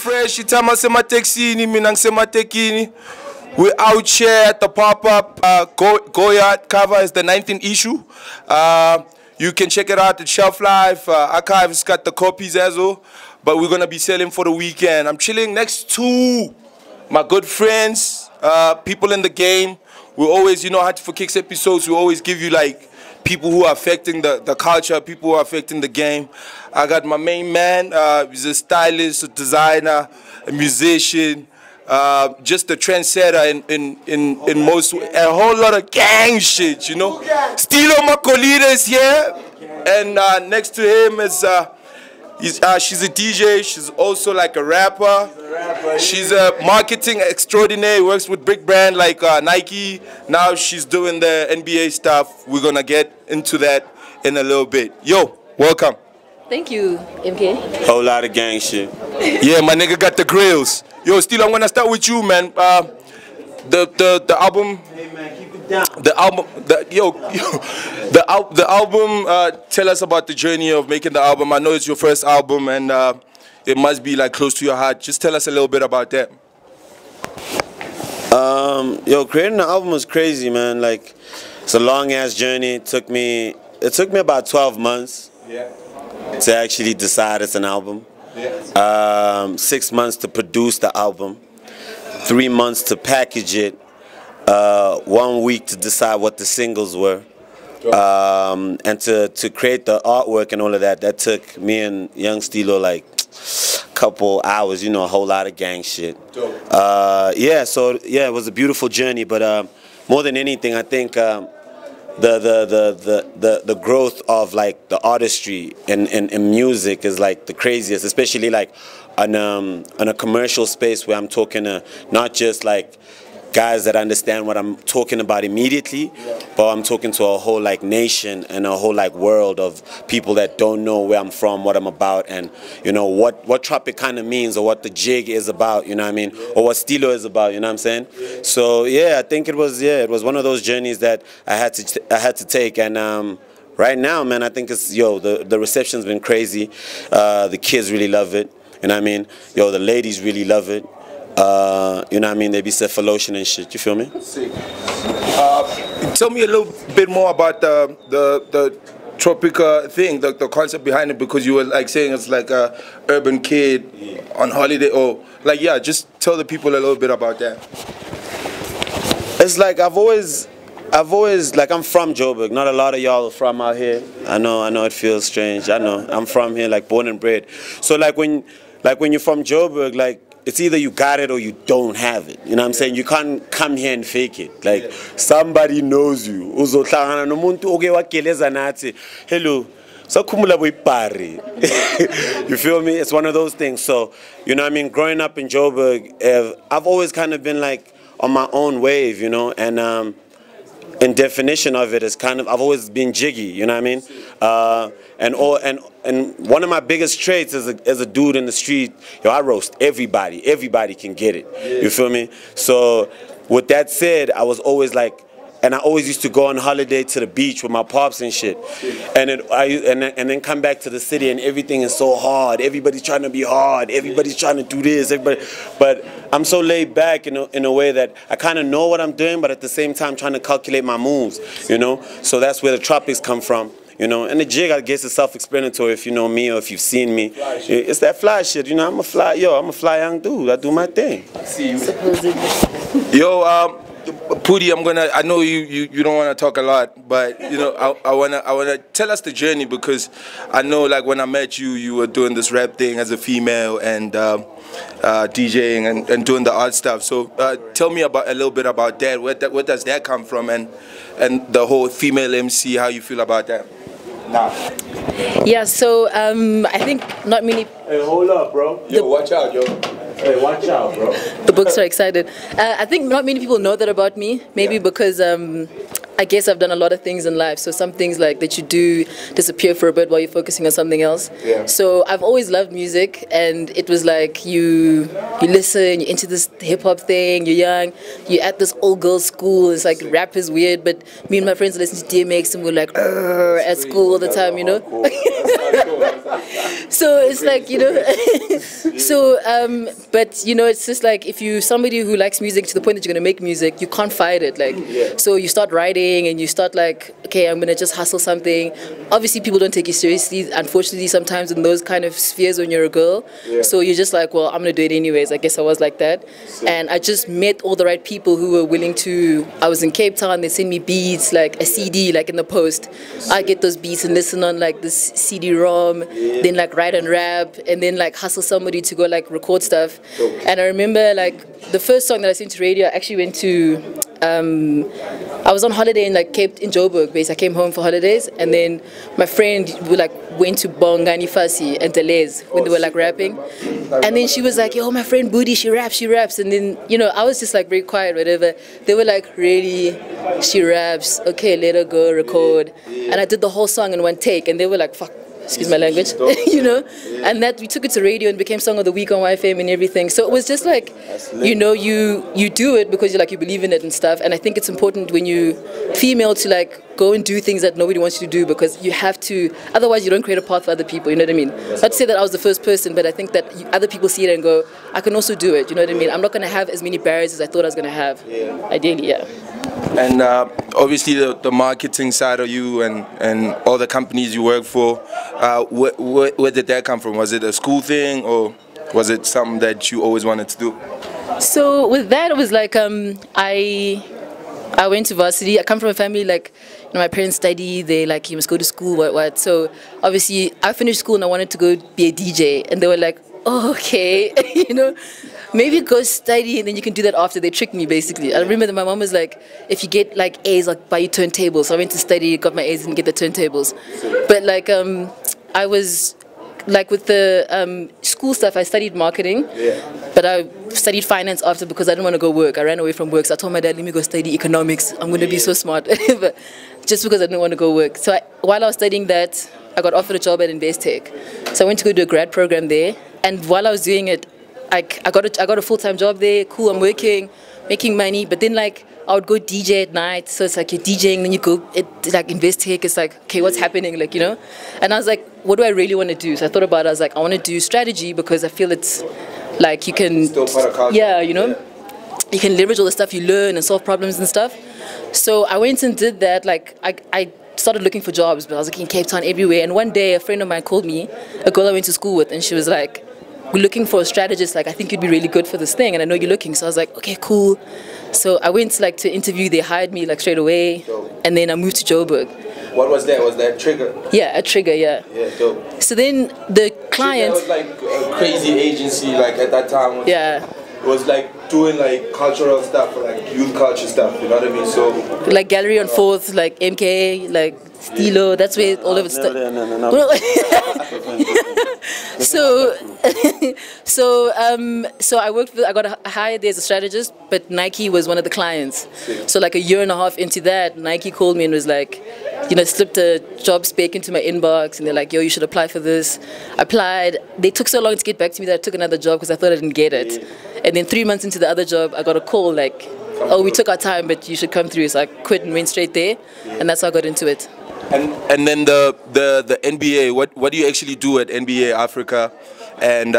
fresh. Itama sema texini, minang sema tekini. We're out here at the pop-up. Goyard cover is the 19th issue. You can check it out at Shelf Life. Archive's got the copies as well. But we're gonna be selling for the weekend. I'm chilling next to my good friends, people in the game. We always, you know, Hot for Kicks episodes, we always give you like people who are affecting the culture, people who are affecting the game. I got my main man, he's a stylist, a designer, a musician, just a trendsetter in most, a whole lot of gang shit, you know. Stilo Makolita is here, and next to him is, she's a DJ, she's also like a rapper. She's a marketing extraordinaire, works with big brand like Nike. Now she's doing the NBA stuff. We're gonna get into that in a little bit. Yo, welcome. Thank you, MK. Whole lot of gang shit. Yeah, my nigga got the grills. Yo, Steel, I'm gonna start with you, man. The album. Hey man, keep it down. The album. Tell us about the journey of making the album. I know it's your first album, and it must be like close to your heart. Just tell us a little bit about that. Yo, creating the album was crazy, man. Like, it's a long ass journey. It took me about 12 months. Yeah. To actually decide it's an album. Yeah. 6 months to produce the album. 3 months to package it. 1 week to decide what the singles were. And to create the artwork and all of that, that took me and Young Stilo like a couple hours, you know, a whole lot of gang shit. Yeah, so yeah, it was a beautiful journey, but more than anything, I think the growth of like the artistry in music is like the craziest, especially like on a commercial space where I'm talking to not just like guys that understand what I'm talking about immediately, but I'm talking to a whole like nation and a whole like world of people that don't know where I'm from, what I'm about, and you know what Tropic kind of means, or what the jig is about, you know what I mean, or what Stilo is about, you know what I'm saying. So yeah, I think it was one of those journeys that I had to take, and right now, man, I think it's the reception's been crazy. The kids really love it, you know what I mean. The ladies really love it. You know what I mean? They be cephalotion and shit. You feel me? Sick. Tell me a little bit more about the Tropica thing, the concept behind it, because you were like saying it's like a urban kid on holiday, or like just tell the people a little bit about that. It's like I've always like, I'm from Joburg. Not a lot of y'all are from out here. I know it feels strange. I know I'm from here, like born and bred. So like when you're from Joburg, like, it's either you got it or you don't have it. You know what I'm saying? You can't come here and fake it. Like, somebody knows you. Hello. You feel me? It's one of those things. So, you know what I mean? Growing up in Joburg, I've always kind of been like on my own wave, you know, and in definition of it is kind of, I've always been jiggy, you know what I mean? And one of my biggest traits as a dude in the street, I roast everybody. Everybody can get it. You feel me? So with that said, I was always like, and I always used to go on holiday to the beach with my pops and shit, and then come back to the city and everything is so hard. Everybody's trying to be hard. Everybody's trying to do this. But I'm so laid back in a way that I kind of know what I'm doing, but at the same time trying to calculate my moves. You know, so that's where the tropics come from. You know, and the jig, I guess, is self-explanatory if you know me or if you've seen me. It's that fly shit. You know, I'm a fly young dude. I do my thing. I see you. Yo, Pudi, I know you don't want to talk a lot, but you know, I wanna tell us the journey, because I know like when I met you, you were doing this rap thing as a female and DJing and doing the art stuff. So tell me a little bit about that. Where does that come from, and the whole female MC? How you feel about that? Nah. Yeah, so I think not many. Hey, hold up, bro. Yo, watch out, yo. Hey, watch out, bro. The books are excited. I think not many people know that about me. Maybe because I guess I've done a lot of things in life. So some things like that you do disappear for a bit while you're focusing on something else. Yeah. So I've always loved music, and it was like you listen, you're into this hip hop thing, you're young, you're at this old girls school. It's like rap is weird, but me and my friends listen to DMX and we're like at school all the time, you know. So it's like, you know, but you know, it's just like if you somebody who likes music to the point that you're gonna make music, you can't fight it. Like, so you start writing and you start like, okay, I'm gonna just hustle something. Obviously, people don't take you seriously. Unfortunately, sometimes in those kind of spheres when you're a girl, so you're just like, well, I'm gonna do it anyways. I guess I was like that, and I just met all the right people who were willing to. I was in Cape Town. They send me beats, like a CD, like in the post. I get those beats and listen on like this CD-ROM, then like write and rap, and then like hustle somebody to go like record stuff. And I remember like the first song that I sent to radio, I actually went to. I was on holiday in like in Joburg base. I came home for holidays, and then my friend like went to Bongani Fasi and Deleuze when they were like rapping, and then she was like, "Yo, my friend Booty, she raps," and then you know I was just like very quiet, whatever. They were like, "Really, she raps? Okay, let her go record," and I did the whole song in one take, and they were like, "Fuck." Excuse my language, you know, and that we took it to radio and became Song of the Week on YFM and everything. So it was just like, you know, you do it because you believe in it and stuff. And I think it's important when you female to like go and do things that nobody wants you to do, because you have to. Otherwise, you don't create a path for other people. You know what I mean? Not to say that I was the first person, but I think that other people see it and go, I can also do it. You know what I mean? I'm not going to have as many barriers as I thought I was going to have. Ideally, yeah. And obviously the marketing side of you and all the companies you work for, where did that come from? Was it a school thing, or was it something that you always wanted to do? So with that, it was like I went to varsity. I come from a family like, you know, my parents study. They like, you must go to school, what. So obviously I finished school and I wanted to go be a DJ, and they were like, oh, okay, you know, maybe go study and then you can do that after. They tricked me basically. I remember that my mom was like, if you get like A's, I'll buy you turntables. So I went to study, got my A's and get the turntables. But like I was like with the school stuff, I studied marketing, but I studied finance after because I didn't want to go work. I ran away from work, so I told my dad, let me go study economics. I'm going to be so smart. But just because I didn't want to go work. So while I was studying that, I got offered a job at Investec. So I went to go do a grad program there. And while I was doing it, I got a full-time job there. Cool, I'm working, making money. But then like I would go DJ at night. So it's like you're DJing, then you go like Investec. It's like, okay, what's happening? Like, you know. And I was like, what do I really want to do? So I thought about it. I was like, I want to do strategy because I feel it's like you can, still part of culture. Yeah, you know, you can leverage all the stuff you learn and solve problems and stuff. So I went and did that. Like I started looking for jobs, but I was looking in Cape Town everywhere. And one day a friend of mine called me, a girl I went to school with, and she was like, we're looking for a strategist, like I think you'd be really good for this thing, and I know you're looking. So I was like, okay, cool. So I went like to interview, they hired me like straight away, and then I moved to Joburg. What was that? Was that Trigger? Yeah, a Trigger, yeah. Yeah, dope. So then the client... Trigger was like a crazy agency, like at that time. Yeah. It was like doing like cultural stuff, like youth culture stuff, you know what I mean? So like Gallery on 4th, like MK, like Stilo, that's where all of it started. No. So I worked with, I got hired there as a strategist, but Nike was one of the clients. So like a year and a half into that, Nike called me and was like, you know, slipped a job spec into my inbox, and they're like, yo, you should apply for this. I applied. They took so long to get back to me that I took another job because I thought I didn't get it. And then 3 months into the other job, I got a call like, oh, we took our time, but you should come through. So I quit and went straight there, and that's how I got into it. And then the NBA, what do you actually do at NBA Africa? And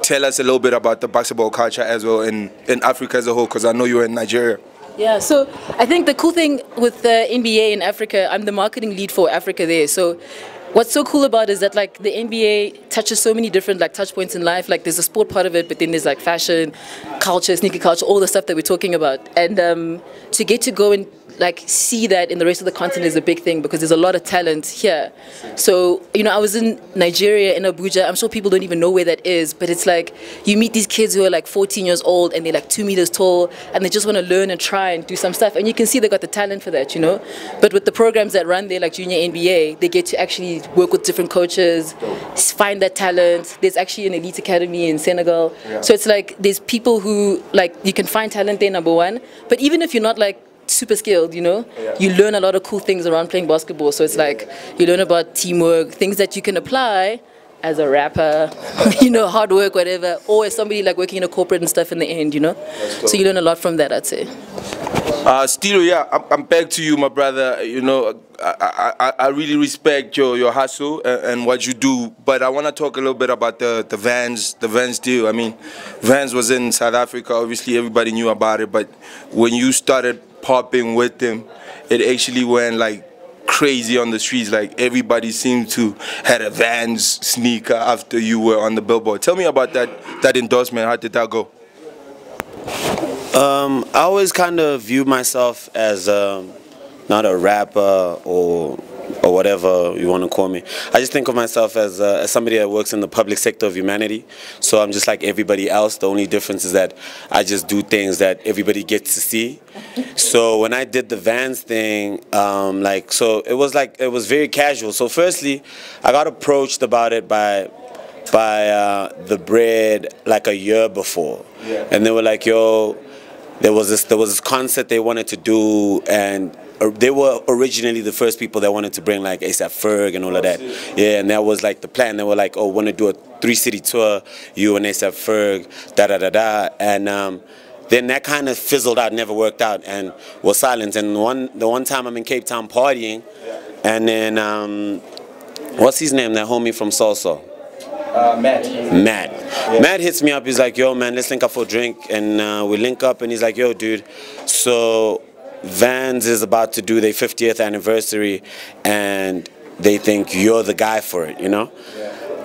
tell us a little bit about the basketball culture as well in Africa as a whole, because I know you're in Nigeria. Yeah, so I think the cool thing with the NBA in Africa, I'm the marketing lead for Africa there. So what's so cool about it is that like the NBA touches so many different like touch points in life. Like there's a sport part of it, but then there's like fashion, culture, sneaker culture, all the stuff that we're talking about. And to get to go and like see that in the rest of the continent is a big thing because there's a lot of talent here. So, you know, I was in Nigeria, in Abuja. I'm sure people don't even know where that is, but it's like you meet these kids who are like 14 years old and they're like 2 meters tall and they just want to learn and try and do some stuff. And you can see they got the talent for that, you know. But with the programs that run there, like Junior NBA, they get to actually work with different coaches, find that talent. There's actually an elite academy in Senegal. Yeah. So it's like there's people who like you can find talent there, number one. But even if you're not like super skilled, you know, you learn a lot of cool things around playing basketball. So it's like you learn about teamwork, things that you can apply as a rapper, you know, hard work, whatever, or as somebody like working in a corporate and stuff in the end, you know. So you learn a lot from that, I'd say. Stilo, yeah, I'm back to you, my brother. You know, I really respect your hustle and what you do, but I want to talk a little bit about the Vans deal. I mean, Vans was in South Africa. Obviously, everybody knew about it, but when you started popping with them, it actually went like crazy on the streets. Like everybody seemed to had a Vans sneaker after you were on the billboard. Tell me about that endorsement. How did that go? I always kind of view myself as not a rapper or whatever you want to call me. I just think of myself as somebody that works in the public sector of humanity. So I'm just like everybody else. The only difference is that I just do things that everybody gets to see. So when I did the Vans thing, it was very casual. So firstly, I got approached about it by the Bread like a year before, and they were like, "Yo, there was this concert they wanted to do, and they were originally the first people that wanted to bring like A$AP Ferg and all of that. Yeah, and that was like the plan. They were like, oh, want to do a 3-city tour, you and A$AP Ferg, da-da-da-da. And then that kind of fizzled out, never worked out, and was silent. And the one time I'm in Cape Town partying, and then, what's his name, that homie from Salsa? Matt hits me up. He's like, yo, man, let's link up for a drink. And we link up, and he's like, yo, dude, so Vans is about to do their 50th anniversary, and they think you're the guy for it, you know?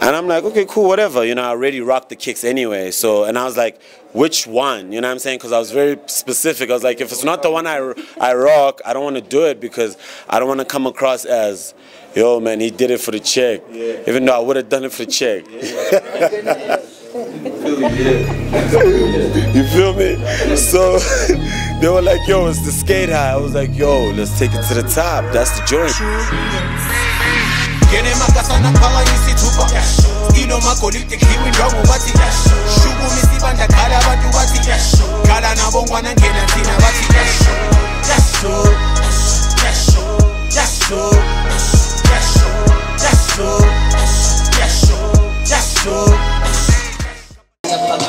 And I'm like, okay, cool, whatever. You know, I already rocked the kicks anyway. So, and I was like, which one? You know what I'm saying? Because I was very specific. I was like, if it's not the one I rock, I don't want to do it because I don't want to come across as, yo, man, he did it for the check. Even though I would have done it for the check. You feel me? So they were like, yo, it's the skate high. I was like, yo, let's take it to the top. That's the joint.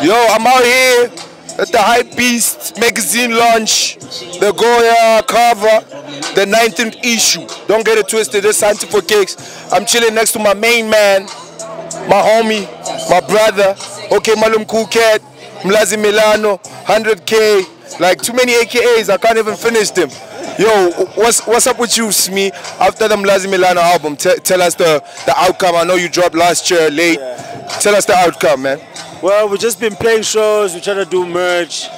Yo, I'm out here at the Hypebeast magazine launch, the Goya cover, the 19th issue. Don't get it twisted, this is for Kicks. I'm chilling next to my main man, my homie, my brother, okay, Malum Cool Cat, Mlazi Milano, 100K, like too many AKAs, I can't even finish them. Yo, what's up with you, Smee? After the Mlazi Milano album, tell us the outcome. I know you dropped last year late. Tell us the outcome, man. Well, we've just been playing shows, we're trying to do merch.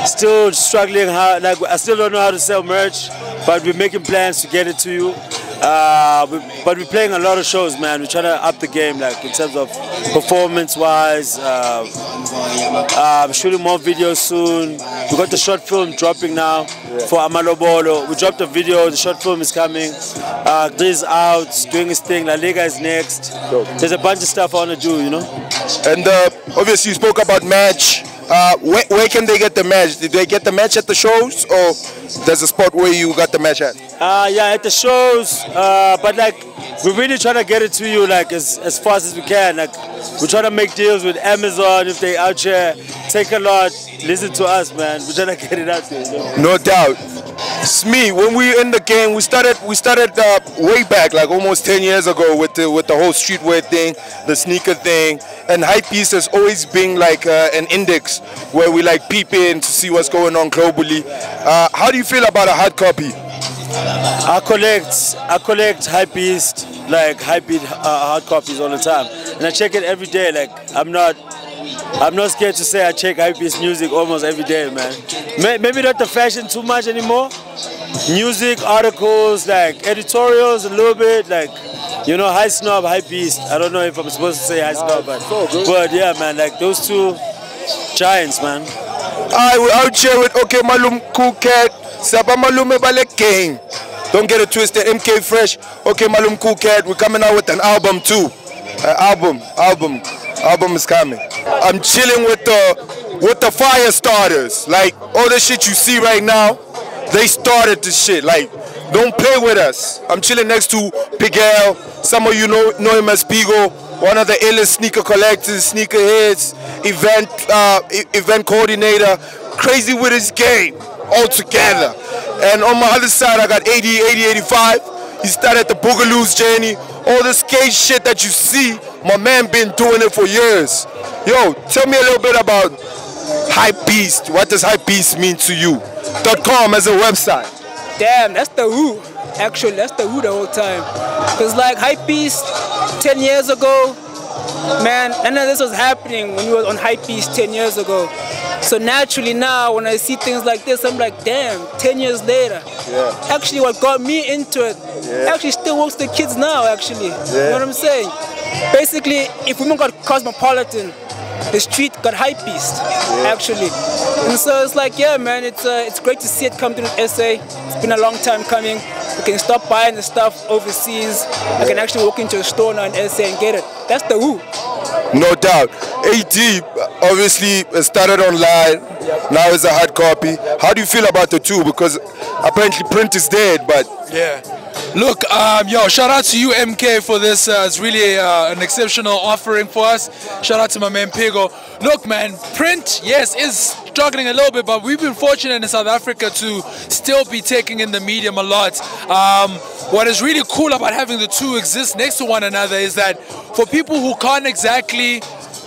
Still struggling hard, like I still don't know how to sell merch, but we're making plans to get it to you. But we're playing a lot of shows, man. We're trying to up the game, like in terms of performance-wise. Shooting more videos soon. We got the short film dropping now for Amalobolo. We dropped a video, the short film is coming. This out, doing his thing. La Liga is next. There's a bunch of stuff I want to do, you know. And obviously you spoke about match. Where can they get the match? Did they get the match at the shows, or there's a spot where you got the match at? Yeah, at the shows, but like we're really trying to get it to you like as fast as we can. Like we're trying to make deals with Amazon if they out here. Take a lot, listen to us, man. We're trying to get it out there. You know? No doubt. Smee, when we were in the game, we started way back, like almost 10 years ago, with the whole streetwear thing, the sneaker thing, and Hypebeast has always been like an index where we like peep in to see what's going on globally. How do you feel about a hard copy? I collect Hypebeast, like Hypebeast hard copies all the time, and I check it every day. Like I'm not scared to say I check Hypebeast music almost every day, man. Maybe not the fashion too much anymore. Music, articles, like editorials a little bit, like, you know, High Snob, Hypebeast. I don't know if I'm supposed to say High Snob, but yeah, man, like those two giants, man. Alright, we're out here with Okay Malum Cool Cat, Saba Malume Balek King. Don't get it twisted, MK Fresh, Okay Malum Cool Cat. We're coming out with an album too. Album is coming. I'm chilling with the fire starters. Like all the shit you see right now, they started this shit. Like, don't play with us. I'm chilling next to Pigel. Some of you know him as Pigo. one of the illest sneaker collectors, sneaker heads, event coordinator, crazy with his game altogether. And on my other side, I got 80, 85. He started the Boogaloo's journey. All the skate shit that you see, my man been doing it for years. Yo, tell me a little bit about Hypebeast. What does Hypebeast mean to you? .com as a website. Damn, that's the who. Actually, that's the who the whole time. Because like Hypebeast 10 years ago, man, none of this was happening when we were on Hypebeast 10 years ago. So naturally now, when I see things like this, I'm like, damn, 10 years later. Yeah. Actually, what got me into it actually still works the kids now, actually. Yeah. You know what I'm saying? Basically, if women got Cosmopolitan, the street got Hypebeast, actually. And so it's like, yeah, man, it's great to see it come to SA. It's been a long time coming. We can stop buying the stuff overseas. I can actually walk into a store now in SA and get it. That's the woo. No doubt. AD obviously started online, now it's a hard copy. How do you feel about the two? Because apparently print is dead, but... Yeah. Look, yo, shout out to you, MK, for this. It's really an exceptional offering for us. Shout out to my man, Pigo. Look, man, print, yes, is struggling a little bit, but we've been fortunate in South Africa to still be taking in the medium a lot. What is really cool about having the two exist next to one another is that for people who can't exactly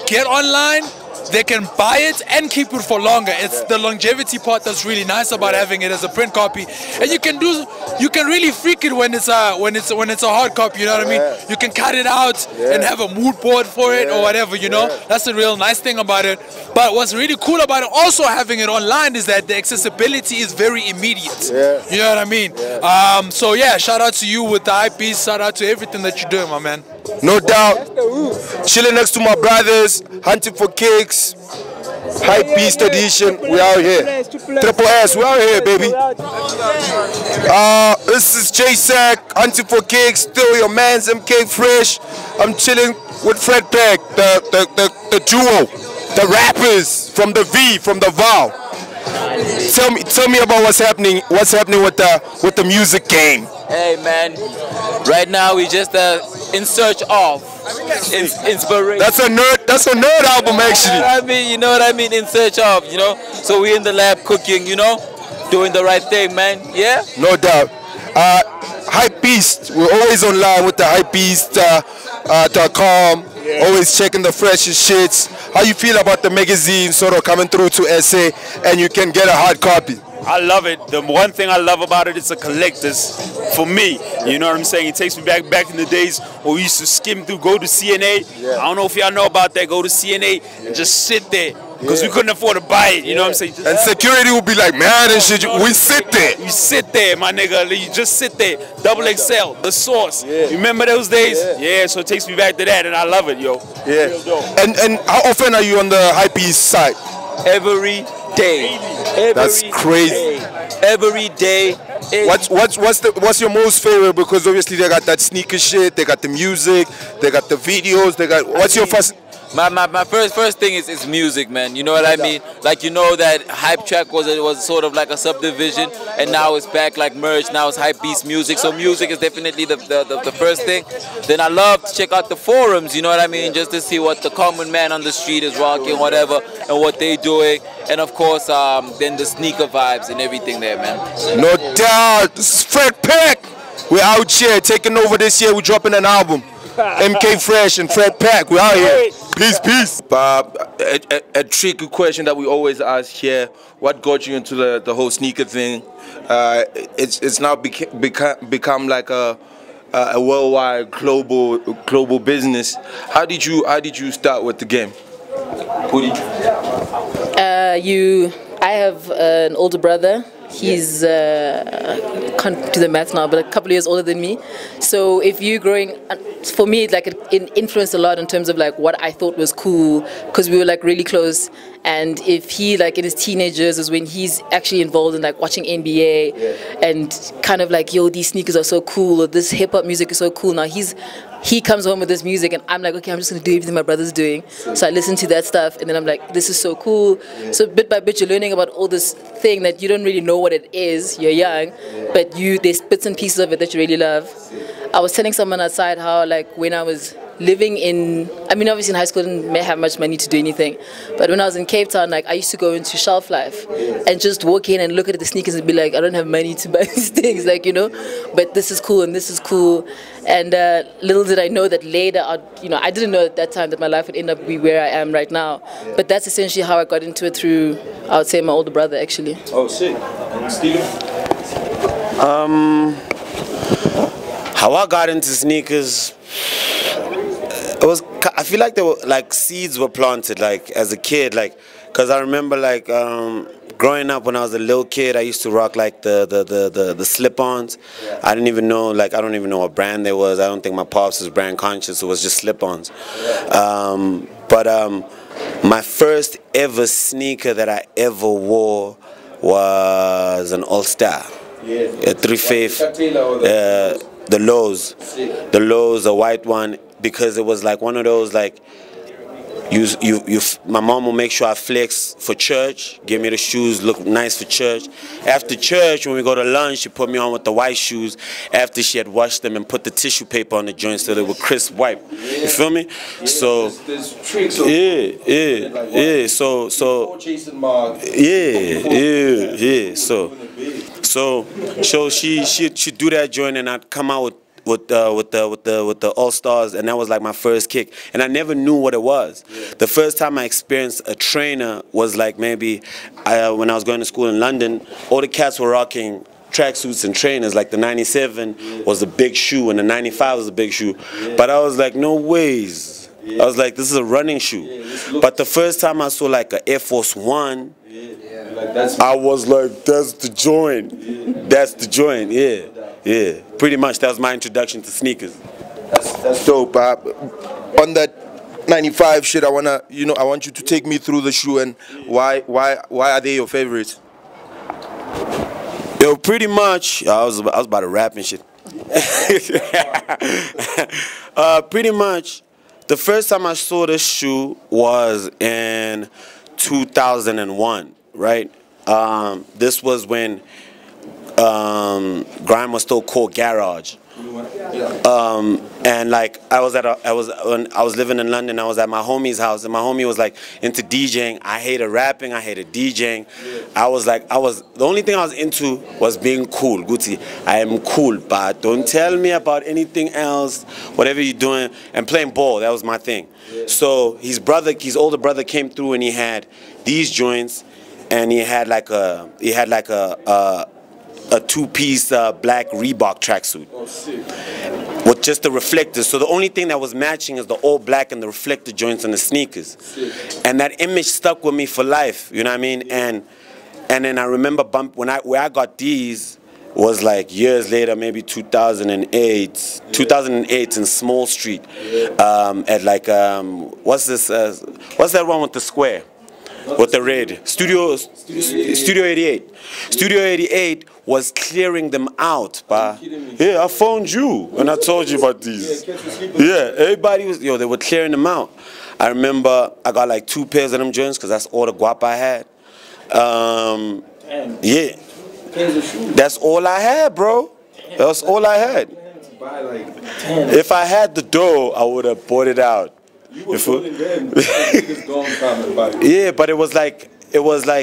get online, they can buy it and keep it for longer. It's the longevity part that's really nice about having it as a print copy, and you can really freak it when it's a hard copy. You know what I mean? You can cut it out and have a mood board for it or whatever. You know, that's the real nice thing about it. But what's really cool about it, also having it online, is that the accessibility is very immediate. You know what I mean? So yeah, shout out to you with the Hypebeast. Shout out to everything that you're doing, my man. No doubt. Chilling next to my brothers, hunting for kicks. Hypebeast edition. We out here. Triple S, we out here, baby. This is J-Sack, hunting for kicks. Still your man's MK Fresh. I'm chilling with Fred Peck, the duo, the rappers from the V, from the Vow. Tell me about what's happening with the music game. Hey man, right now we just in search of inspiration. That's a nerd album actually. You know what I mean? In search of, you know. So we're in the lab cooking, you know, doing the right thing, man. Yeah. No doubt. Hypebeast, we're always online with the Hypebeast.com. Always checking the freshest shits. How you feel about the magazine sort of coming through to SA and you can get a hard copy? I love it. The one thing I love about it, it's a collector's for me. You know what I'm saying? It takes me back in the days where we used to skim through, go to CNA. I don't know if y'all know about that. Go to CNA and just sit there because we couldn't afford to buy it. You know what I'm saying? Just, and security would be like, man, and shit. We sit there. You sit there, my nigga. You just sit there. Double XL, the source. You remember those days? Yeah. So it takes me back to that, and I love it, yo. And how often are you on the Hypebeast site? Every day. That's crazy. Every day. What's your most favorite? Because obviously they got that sneaker shit, they got the music, they got the videos, they got. What's your first? My first thing is music, man. You know what I mean? Like, you know that Hype Track was sort of like a subdivision, and now it's back like merged. Now it's Hypebeast music. So music is definitely the first thing. Then I love to check out the forums. You know what I mean? Just to see what the common man on the street is rocking, whatever, and what they doing. And of course, then the sneaker vibes and everything there, man. No doubt. This is Fred Peck. We're out here taking over this year. We're dropping an album. MK Fresh and Fred Peck. We're out here. Peace. A tricky question that we always ask here. What got you into the whole sneaker thing? It's now become like a worldwide global business. How did you start with the game? I have an older brother. He's can't do the math now, but a couple of years older than me. So if you growing, for me, like it influenced a lot in terms of like what I thought was cool, because we were like really close. And if he like in his teenage years is when he's actually involved in like watching NBA and kind of like, yo, these sneakers are so cool, or this hip hop music is so cool. Now he comes home with this music and I'm like, okay, I'm just gonna do everything my brother's doing. So I listen to that stuff and then I'm like, this is so cool. So bit by bit you're learning about all this thing that you don't really know what it is. You're young, but there's bits and pieces of it that you really love. I was telling someone outside how like when I was living in, I mean, obviously in high school I didn't have much money to do anything, but when I was in Cape Town, like I used to go into Shelf Life and just walk in and look at the sneakers and be like, I don't have money to buy these things, like, you know, but this is cool and this is cool. And little did I know that later, you know, I didn't know at that time that my life would end up be where I am right now. But that's essentially how I got into it through, I would say, my older brother, actually. Oh, sick. And Steven? How I got into sneakers, I feel like there were like seeds were planted like as a kid, like, cause I remember like growing up when I was a little kid, I used to rock like the slip-ons. I don't even know what brand there was. I don't think my pops was brand conscious. It was just slip-ons. But my first ever sneaker that I ever wore was an All-Star, a 3/5, the lows, a white one, because it was like one of those like my mom will make sure I flex for church, give me the shoes, look nice for church. After church, when we go to lunch, she put me on with the white shoes after she had washed them and put the tissue paper on the joints so they were crisp white. You feel me? So there's tricks. So she'd do that joint and I'd come out with the All-Stars, and that was like my first kick, and I never knew what it was. The first time I experienced a trainer was like maybe when I was going to school in London. All the cats were rocking tracksuits and trainers, like the 97 was a big shoe and the 95 was a big shoe, but I was like, no ways. I was like, this is a running shoe. But the first time I saw like a Air Force One, I was like, that's the joint. That's the joint, yeah. Pretty much, that was my introduction to sneakers. That's dope. On that 95 shit, I want you to take me through the shoe and why are they your favorites? Yo, pretty much, I was about to rap and shit. Pretty much, the first time I saw this shoe was in 2001, right? This was when grime was still called garage, and like I was living in London. I was at my homie's house, and my homie was like into DJing. I hated rapping. I hated DJing. The only thing I was into was being cool. Gucci, I am cool, but don't tell me about anything else. Whatever you're doing, and playing ball, that was my thing. So his older brother came through, and he had these joints, and he had like a two-piece black Reebok tracksuit with just the reflectors. So the only thing that was matching is the all black and the reflector joints on the sneakers. And that image stuck with me for life, you know what I mean? And then I remember where I got these was like years later, maybe 2008 in Small Street, at like what's that one with the square? With the red, Studio 88. Studio 88 was clearing them out, but yeah, I phoned you and I told you about these. Yeah, everybody was, they were clearing them out. I remember I got like 2 pairs of them joints because that's all the guap I had. Yeah, that's all I had, bro. That's all I had. If I had the dough, I would have bought it out. Yeah, but it was like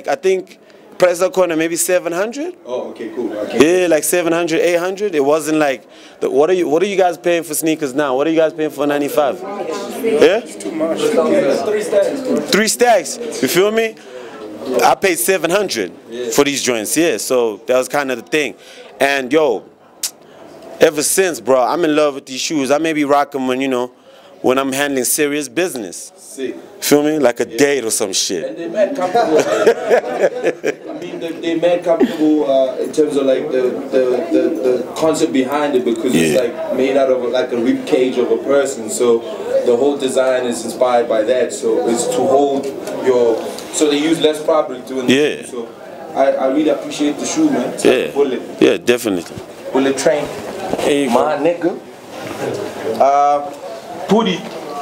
I think price of corner maybe 700. Oh, okay, cool. Yeah, like 700, 800. It wasn't like what are you guys paying for sneakers now? What are you guys paying for 95? Yeah, it's too much. 3 stacks. You feel me? I paid 700 for these joints. Yeah, so that was kind of the thing. And yo, ever since, bro, I'm in love with these shoes. I may be rocking when I'm handling serious business. Sick. Feel me? Like a date or some shit. And they're mad comfortable. I mean, they're mad comfortable in terms of like the concept behind it, because it's like made out of like a rib cage of a person. So the whole design is inspired by that. So it's to hold so they use less fabric doing it. So I really appreciate the shoe, man. It's like bullet. Yeah, definitely. Bullet train. Hey, my nigga. Pooty,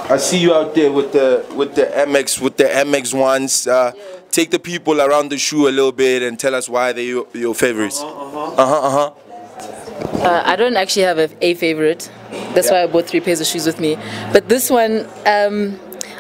I see you out there with the MX ones. Take the people around the shoe a little bit and tell us why they're your favorites. I don't actually have a favorite. That's why I bought 3 pairs of shoes with me. But this one,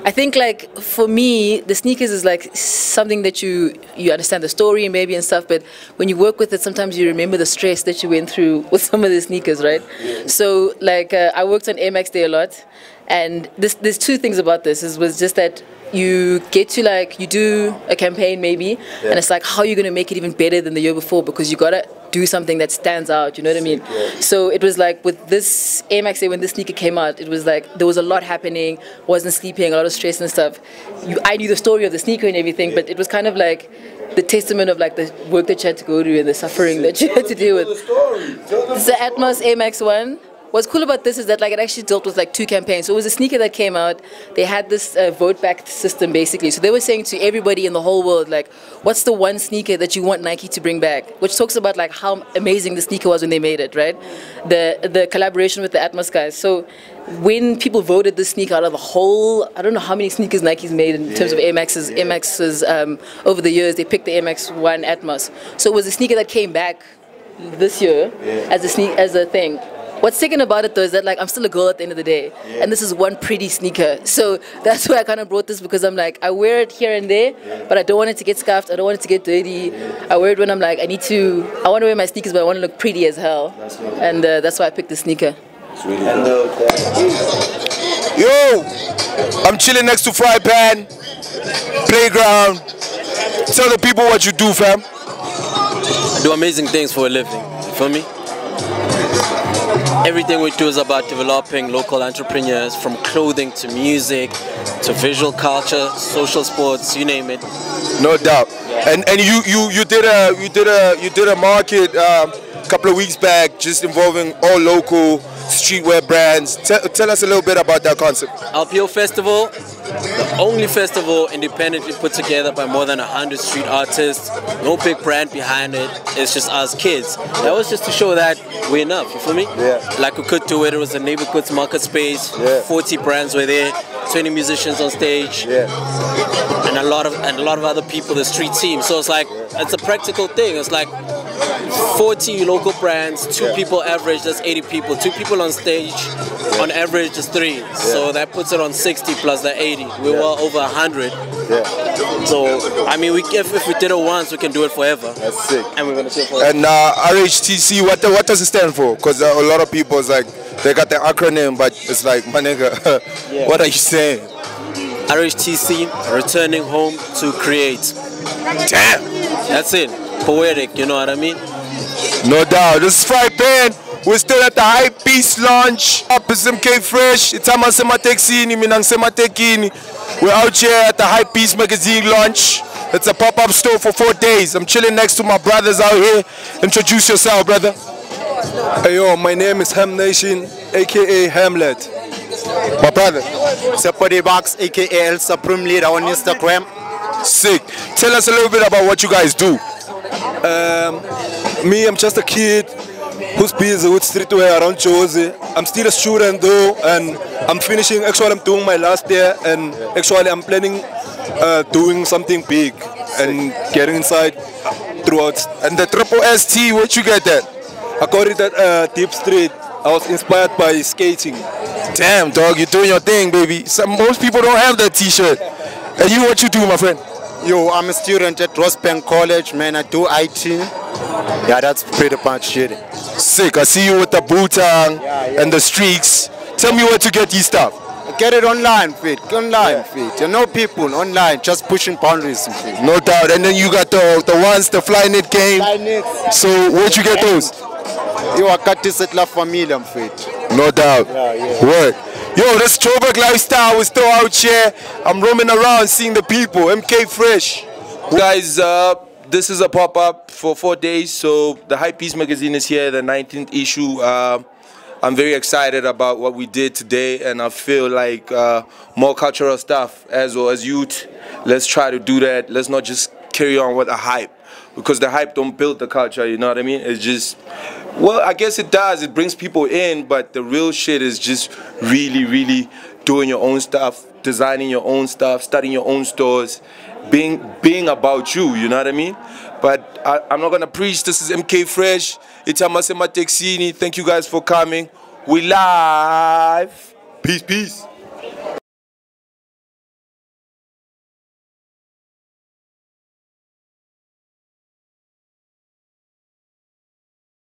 I think like for me, the sneakers is like something that you understand the story maybe and stuff. But when you work with it, sometimes you remember the stress that you went through with some of the sneakers, right? So like I worked on Air Max Day a lot, and there's 2 things about this. It was just that you get to like, you do a campaign maybe, and it's like, how are you going to make it even better than the year before? Because you got to do something that stands out, you know what I mean? So it was like with this Air Max Day, when this sneaker came out, it was like there was a lot happening, wasn't sleeping, a lot of stress and stuff. I knew the story of the sneaker and everything, but it was kind of like the testament of like the work that you had to go through and the suffering that you had to deal with. It's the Atmos Air Max 1. What's cool about this is that like it actually dealt with like 2 campaigns. So it was a sneaker that came out. They had this vote-backed system basically. So they were saying to everybody in the whole world like, what's the one sneaker that you want Nike to bring back? Which talks about like how amazing the sneaker was when they made it, right? The collaboration with the Atmos guys. So when people voted this sneaker out of the whole, I don't know how many sneakers Nike's made in terms of Air Maxes. Air Maxes over the years, they picked the Air Max 1 Atmos. So it was a sneaker that came back this year as a thing. What's second about it though is that like I'm still a girl at the end of the day, and this is one pretty sneaker. So that's why I kind of brought this, because I'm like, I wear it here and there, but I don't want it to get scuffed, I don't want it to get dirty. I wear it when I'm like, I want to wear my sneakers, but I want to look pretty as hell. And that's why I picked the sneaker. Yo, I'm chilling next to Fry Pan, Playground. Tell the people what you do, fam. I do amazing things for a living, you feel me? Everything we do is about developing local entrepreneurs, from clothing to music to visual culture, social sports, you name it. No doubt. And you did a market a couple of weeks back, just involving all local streetwear brands. Tell us a little bit about that concept. LPO Festival, the only festival independently put together by more than 100 street artists. No big brand behind it. It's just us kids. That was just to show that we're enough. You feel me? Yeah. Like we could do it. It was a neighborhood market space. 40 brands were there. 20 musicians on stage. And a lot of other people, the street team. So it's like it's a practical thing. It's like 40 local brands, 2 people average, that's 80 people. 2 people on stage, on average is 3. So that puts it on 60 plus the 80. We were over 100. So, I mean, if we did it once, we can do it forever. That's sick. And we're going to do it forever. And RHTC, what does it stand for? Because a lot of people, it's like, they got the acronym, but it's like, my nigga, what are you saying? RHTC, returning home to create. Damn. That's it. Poetic, you know what I mean? No doubt. This is Fry Pan. We're still at the Hypebeast launch. Up is MK Fresh. It's Tekini, Minang Tekini. We're out here at the Hypebeast magazine launch. It's a pop-up store for 4 days. I'm chilling next to my brothers out here. Introduce yourself, brother. Hey yo, my name is Ham Nation, aka Hamlet. My brother. Sepodi Box, aka El Supreme Leader on Instagram. Sick. Tell us a little bit about what you guys do. Me, I'm just a kid who's busy with streetwear around Josie. I'm still a student though, and I'm finishing. Actually, I'm doing my last year, and actually, I'm planning doing something big and getting inside throughout. And the triple ST, where'd you get that? I got it at Deep Street. I was inspired by skating. Damn, dog, you're doing your thing, baby. Most people don't have that T-shirt. And you, what you do, my friend? Yo, I'm a student at Rosebank College, man. I do IT. Yeah, that's pretty much it. Sick. I see you with the bootang and the streaks. Tell me where to get these stuff. Get it online, fit. Online, fit. You know people online, just pushing boundaries. Fit. No doubt. And then you got the ones, the Flyknit game. Flyknit. So where'd you get those? Yo, I got this at La Familia, fit. No doubt. Word. Yo, this Joburg lifestyle. We're still out here. I'm roaming around seeing the people. MK Fresh. Guys, this is a pop-up for 4 days. So the Hypebeast magazine is here, the 19th issue. I'm very excited about what we did today, and I feel like more cultural stuff as well as youth. Let's try to do that. Let's not just carry on with the hype, because the hype don't build the culture, you know what I mean? It's just, well, I guess it does. It brings people in, but the real shit is just really, really doing your own stuff, designing your own stuff, starting your own stores, being about you know what I mean? But I'm not gonna preach. This is MK Fresh. Itamasema Texini. Thank you guys for coming. We live. Peace, peace.